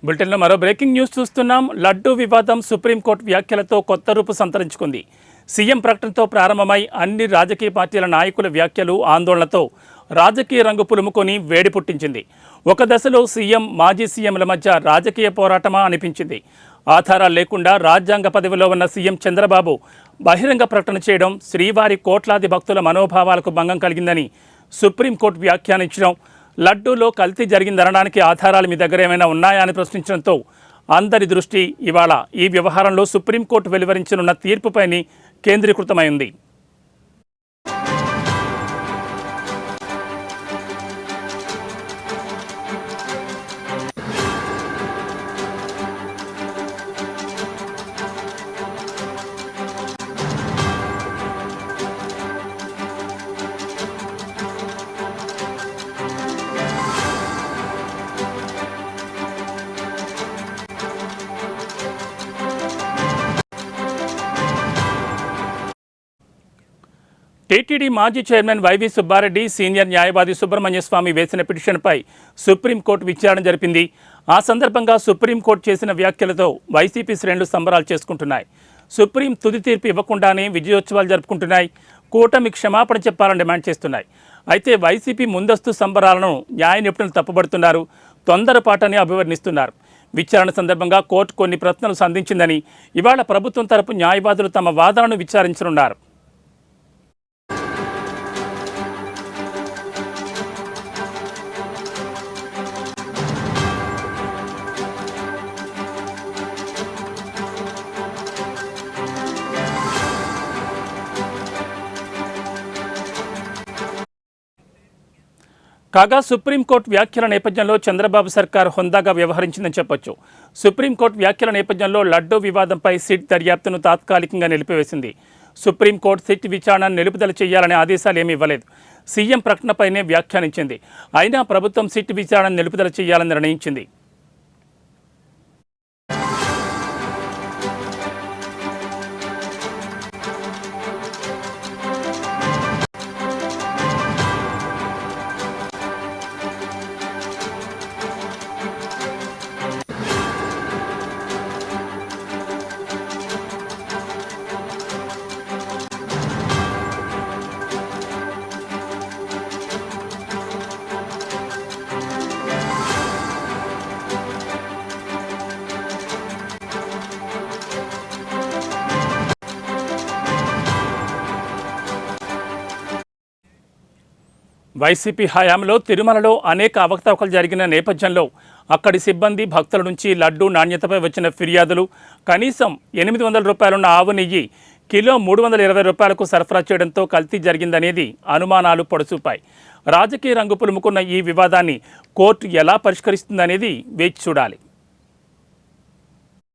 బులెటిన్లో మరో breaking news చూస్తున్నాం. లడ్డూ వివాదం సుప్రీంకోర్టు వ్యాఖ్యలతో కొత్త రూపు సంతరించుకుంది. సీఎం ప్రకటనతో ప్రారంభమై అన్ని రాజకీయ పార్టీల నాయకుల వ్యాఖ్యలు ఆందోళనతో రాజకీయ రంగు పులుముకొని వేడి పుట్టించింది. ఒక దశలో సీఎం, మాజీ సీఎంల మధ్య రాజకీయ పోరాటమా అనిపించింది. ఆధారాలు లేకుండా రాజ్యాంగ పదవిలో ఉన్న సీఎం చంద్రబాబు బహిరంగ ప్రకటన చేయడం శ్రీవారి కోట్లాది భక్తుల మనోభావాలకు భంగం కలిగిందని సుప్రీంకోర్టు వ్యాఖ్యానించడం, లడ్డూలో కల్తీ జరిగిందనడానికి ఆధారాలు మీ దగ్గర ఏమైనా ఉన్నాయా అని ప్రశ్నించడంతో అందరి దృష్టి ఇవాళ ఈ వ్యవహారంలో సుప్రీంకోర్టు వెలువరించనున్న తీర్పుపై కేంద్రీకృతమైంది. టీటీడీ మాజీ చైర్మన్ వైవి సుబ్బారెడ్డి, సీనియర్ న్యాయవాది సుబ్రహ్మణ్య స్వామి వేసిన పిటిషన్పై సుప్రీంకోర్టు విచారణ జరిపింది. ఆ సందర్భంగా సుప్రీంకోర్టు చేసిన వ్యాఖ్యలతో వైసీపీ శ్రేణులు సంబరాలు చేసుకుంటున్నాయి. సుప్రీం తుది తీర్పు ఇవ్వకుండానే విజయోత్సవాలు జరుపుకుంటున్నాయి. కూటమి క్షమాపణ చెప్పాలని డిమాండ్ చేస్తున్నాయి. అయితే వైసీపీ ముందస్తు సంబరాలను న్యాయ నిపుణులు తప్పుబడుతున్నారు, తొందరపాటని అభివర్ణిస్తున్నారు. విచారణ సందర్భంగా కోర్టు కొన్ని ప్రశ్నలు సంధించిందని, ఇవాళ ప్రభుత్వం తరపు న్యాయవాదులు తమ వాదనను విచారించనున్నారు. కాగా సుప్రీంకోర్టు వ్యాఖ్యల నేపథ్యంలో చంద్రబాబు సర్కార్ హుందాగా వ్యవహరించిందని చెప్పొచ్చు. సుప్రీంకోర్టు వ్యాఖ్యల నేపథ్యంలో లడ్డూ వివాదంపై సిట్ దర్యాప్తును తాత్కాలికంగా నిలిపివేసింది. సుప్రీంకోర్టు సిట్ విచారణను నిలుపుదల చేయాలనే ఆదేశాలు ఏమీ ఇవ్వలేదు. సీఎం ప్రకటనపైనే వ్యాఖ్యానించింది. అయినా ప్రభుత్వం సిట్ విచారణను నిలుపుదల చేయాలని నిర్ణయించింది. వైసీపీ హయాంలో తిరుమలలో అనేక అవకతవకలు జరిగిన నేపథ్యంలో అక్కడి సిబ్బంది, భక్తుల నుంచి లడ్డూ నాణ్యతపై వచ్చిన ఫిర్యాదులు, కనీసం 800 రూపాయలున్న ఆవు నెయ్యి కిలో 320 రూపాయలకు సరఫరా చేయడంతో కల్తీ జరిగిందనేది అనుమానాలు పొడసూపాయి. రాజకీయ రంగు పులుముకున్న ఈ వివాదాన్ని కోర్టు ఎలా పరిష్కరిస్తుందనేది వేచి చూడాలి.